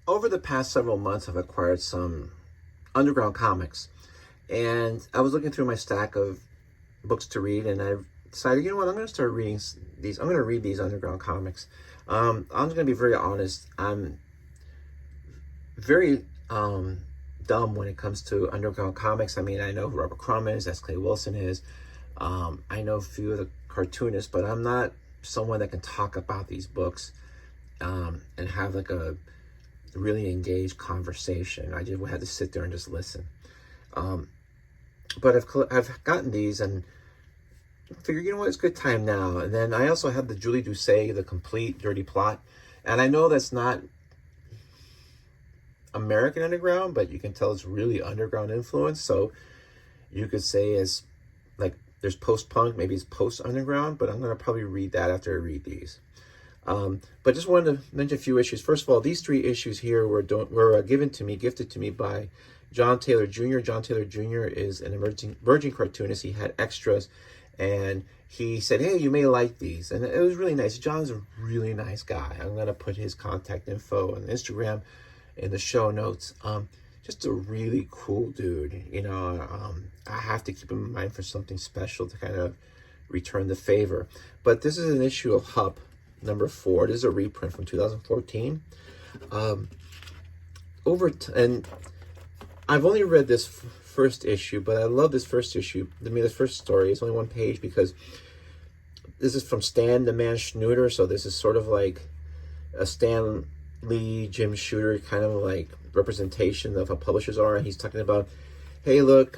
over the past several months, I've acquired some underground comics, and I was looking through my stack of books to read, and I've decided, you know what, I'm going to start reading these. I'm going to read these underground comics. I'm going to be very honest. I'm very dumb when it comes to underground comics. I mean, I know who Robert Crumb is, that's Clay Wilson is. I know a few of the cartoonists, but I'm not someone that can talk about these books and have like a really engaged conversation. I just had to sit there and just listen. But I've gotten these and figured, you know what, it's a good time now. And then I also have the Julie Doucet, The Complete Dirty Plot. And I know that's not American underground, but you can tell it's really underground influence. So you could say it's like there's post-punk, maybe it's post-underground, but I'm going to probably read that after I read these. But just wanted to mention a few issues. First of all, these 3 issues here were gifted to me by John Taylor Jr. John Taylor Jr. is an emerging cartoonist. He had extras, and he said, hey, you may like these. And it was really nice. John's a really nice guy. I'm going to put his contact info on Instagram in the show notes. Just a really cool dude. You know, I have to keep him in mind for something special to kind of return the favor. But this is an issue of Hup, number 4. This is a reprint from 2014. And I've only read this first issue, but I love this first issue. I mean, this first story. It's only 1 page because this is from Stan the Man Schnuter. So this is sort of like a Stan Lee, Jim Shooter kind of like representation of how publishers are. And he's talking about, hey, look,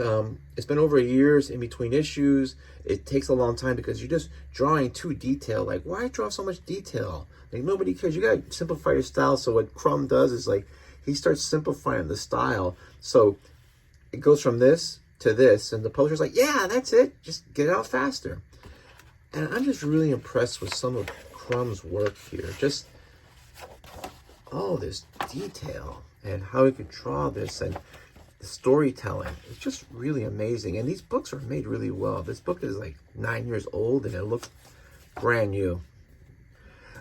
it's been over years in between issues. It takes a long time because you're just drawing too detailed. Like, why draw so much detail? Like, nobody cares. You got to simplify your style. So what Crumb does is like, he starts simplifying the style. So it goes from this to this. And the publisher's like, yeah, that's it. Just get it out faster. And I'm just really impressed with some of Crumb's work here. Just all this detail and how he could draw this and the storytelling. It's just really amazing. And these books are made really well. This book is like 9 years old and it looks brand new.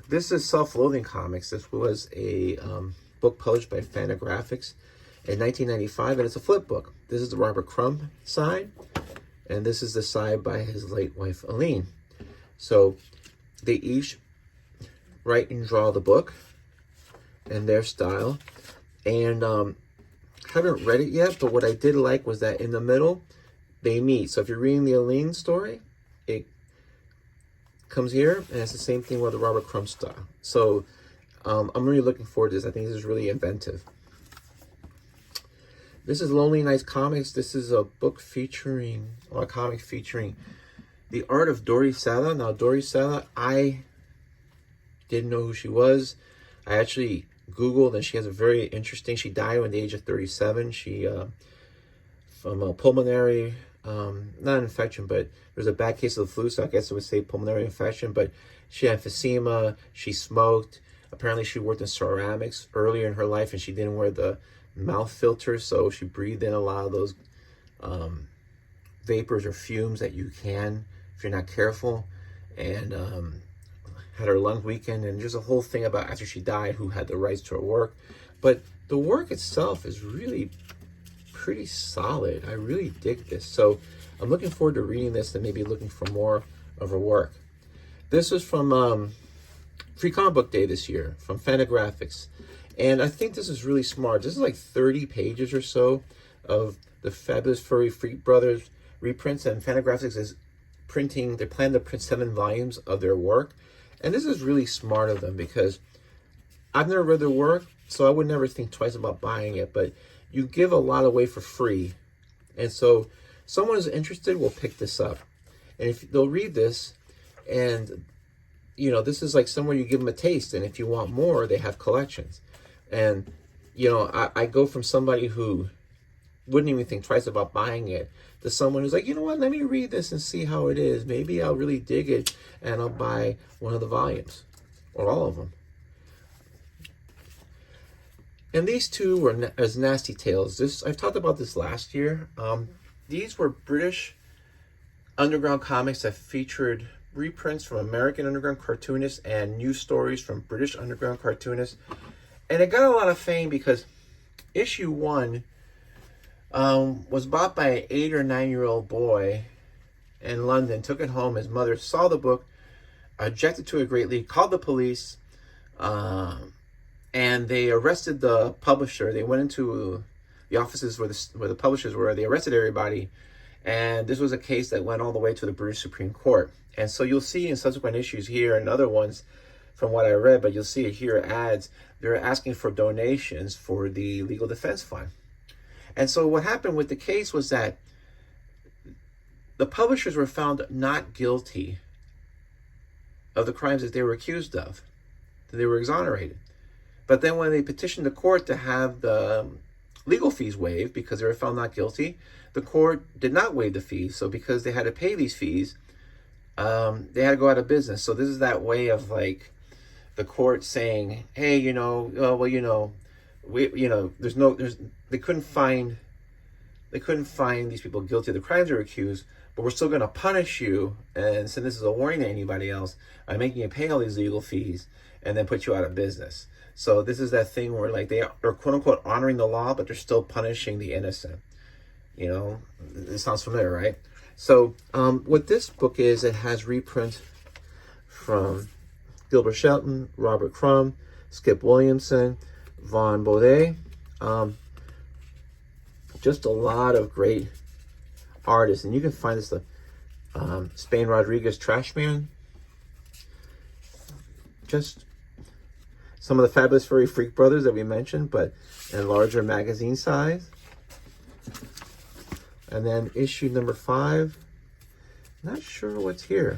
This is Self-Loathing Comics. This was a book published by Fantagraphics in 1995, and it's a flip book. This is the Robert Crumb side, and this is the side by his late wife, Aline. So they each write and draw the book in their style. And haven't read it yet, but what I did like was that in the middle, they meet. So if you're reading the Aline story, it comes here, and it's the same thing with the Robert Crumb style. So I'm really looking forward to this. I think this is really inventive. This is Lonely Nights Comics. This is a book featuring, or a comic featuring the art of Dori Sela. Now, Dori Sela, I didn't know who she was. I actually Googled, and she has a very interesting, she died at the age of 37. She, from a pulmonary, not an infection, but there was a bad case of the flu, so I guess it would say pulmonary infection, but she had emphysema, she smoked. Apparently she worked in ceramics earlier in her life, and she didn't wear the mouth filter, so she breathed in a lot of those vapors or fumes that you can if you're not careful, and had her lung weakened, and there's a whole thing about after she died who had the rights to her work. But the work itself is really pretty solid. I really dig this. So I'm looking forward to reading this and maybe looking for more of her work. This is from Free Comic Book Day this year from Fantagraphics. And I think this is really smart. This is like 30 pages or so of the Fabulous Furry Freak Brothers reprints, and Fantagraphics is printing, they plan to print 7 volumes of their work. And this is really smart of them because I've never read their work, so I would never think twice about buying it, but you give a lot away for free. And so someone who's interested will pick this up. And if they'll read this, and you know, this is like somewhere you give them a taste, and if you want more, they have collections. And you know, I go from somebody who wouldn't even think twice about buying it to someone who's like, you know what, let me read this and see how it is. Maybe I'll really dig it and I'll buy one of the volumes or all of them. And these two were as Nasty Tales. I've talked about this last year. These were British underground comics that featured reprints from American underground cartoonists and news stories from British underground cartoonists. And it got a lot of fame because issue 1 was bought by an 8 or 9-year-old boy in London, took it home. His mother saw the book, objected to it greatly, called the police, and they arrested the publisher. They went into the offices where the publishers were. They arrested everybody, and this was a case that went all the way to the British Supreme Court. And so you'll see in subsequent issues here and other ones from what I read, but you'll see it here ads, they're asking for donations for the legal defense fund. And so what happened with the case was that the publishers were found not guilty of the crimes that they were accused of. They were exonerated. But then when they petitioned the court to have the legal fees waived because they were found not guilty, the court did not waive the fees. So because they had to pay these fees, they had to go out of business. So this is that way of like the court saying, hey, they couldn't find these people guilty of the crimes they were accused, but we're still going to punish you and send this as a warning to anybody else by making you pay all these legal fees and then put you out of business. So this is that thing where like they are quote unquote honoring the law, but they're still punishing the innocent. It sounds familiar, right? So what this book is, it has reprints from Gilbert Shelton, Robert Crumb, Skip Williamson, Vaughn Baudet. Just a lot of great artists. And you can find this, Spain Rodriguez Trash Man. Just some of the Fabulous Furry Freak Brothers that we mentioned, but in larger magazine size. And then issue number 5. Not sure what's here.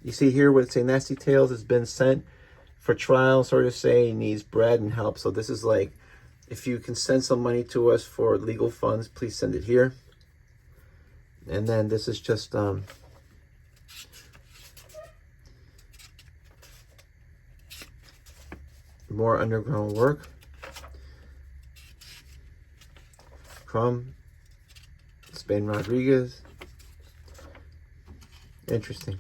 You see here what it say, Nasty Tales has been sent for trial. Sorry to say, he needs bread and help. So this is like, if you can send some money to us for legal funds, please send it here. And then this is just more underground work. Crumb, Spain Rodriguez. Interesting.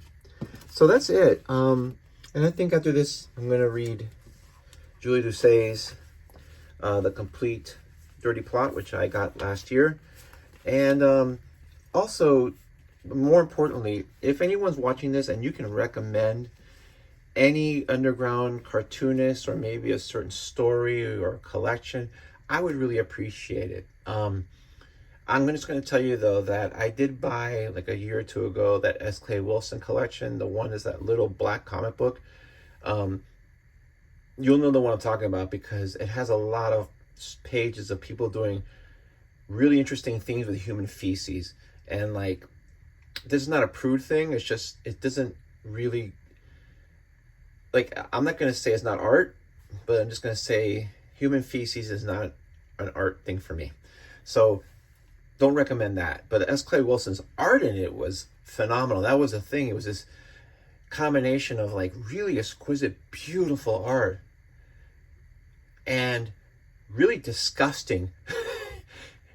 So that's it. And I think after this, I'm going to read Julie Doucet's The Complete Dirty Plot, which I got last year. And also, more importantly, if anyone's watching this and you can recommend any underground cartoonist or maybe a certain story or collection, I would really appreciate it. I'm just going to tell you, though, that I did buy, like a year or two ago, that S. Clay Wilson collection. The one is that little black comic book. You'll know the one I'm talking about because it has a lot of pages of people doing really interesting things with human feces. And, like, this is not a prude thing. It's just, it doesn't really, like, I'm not going to say it's not art, but I'm just going to say human feces is not an art thing for me. So don't recommend that. But S. Clay Wilson's art in it was phenomenal. That was the thing. It was this combination of like really exquisite, beautiful art and really disgusting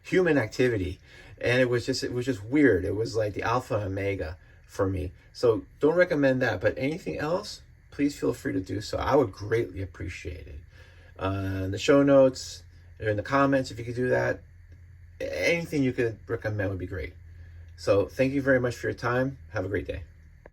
human activity. And it was just weird. It was like the alpha and omega for me. So don't recommend that. But anything else, please feel free to do so. I would greatly appreciate it. In the show notes or in the comments, if you could do that, anything you could recommend would be great. So thank you very much for your time. Have a great day.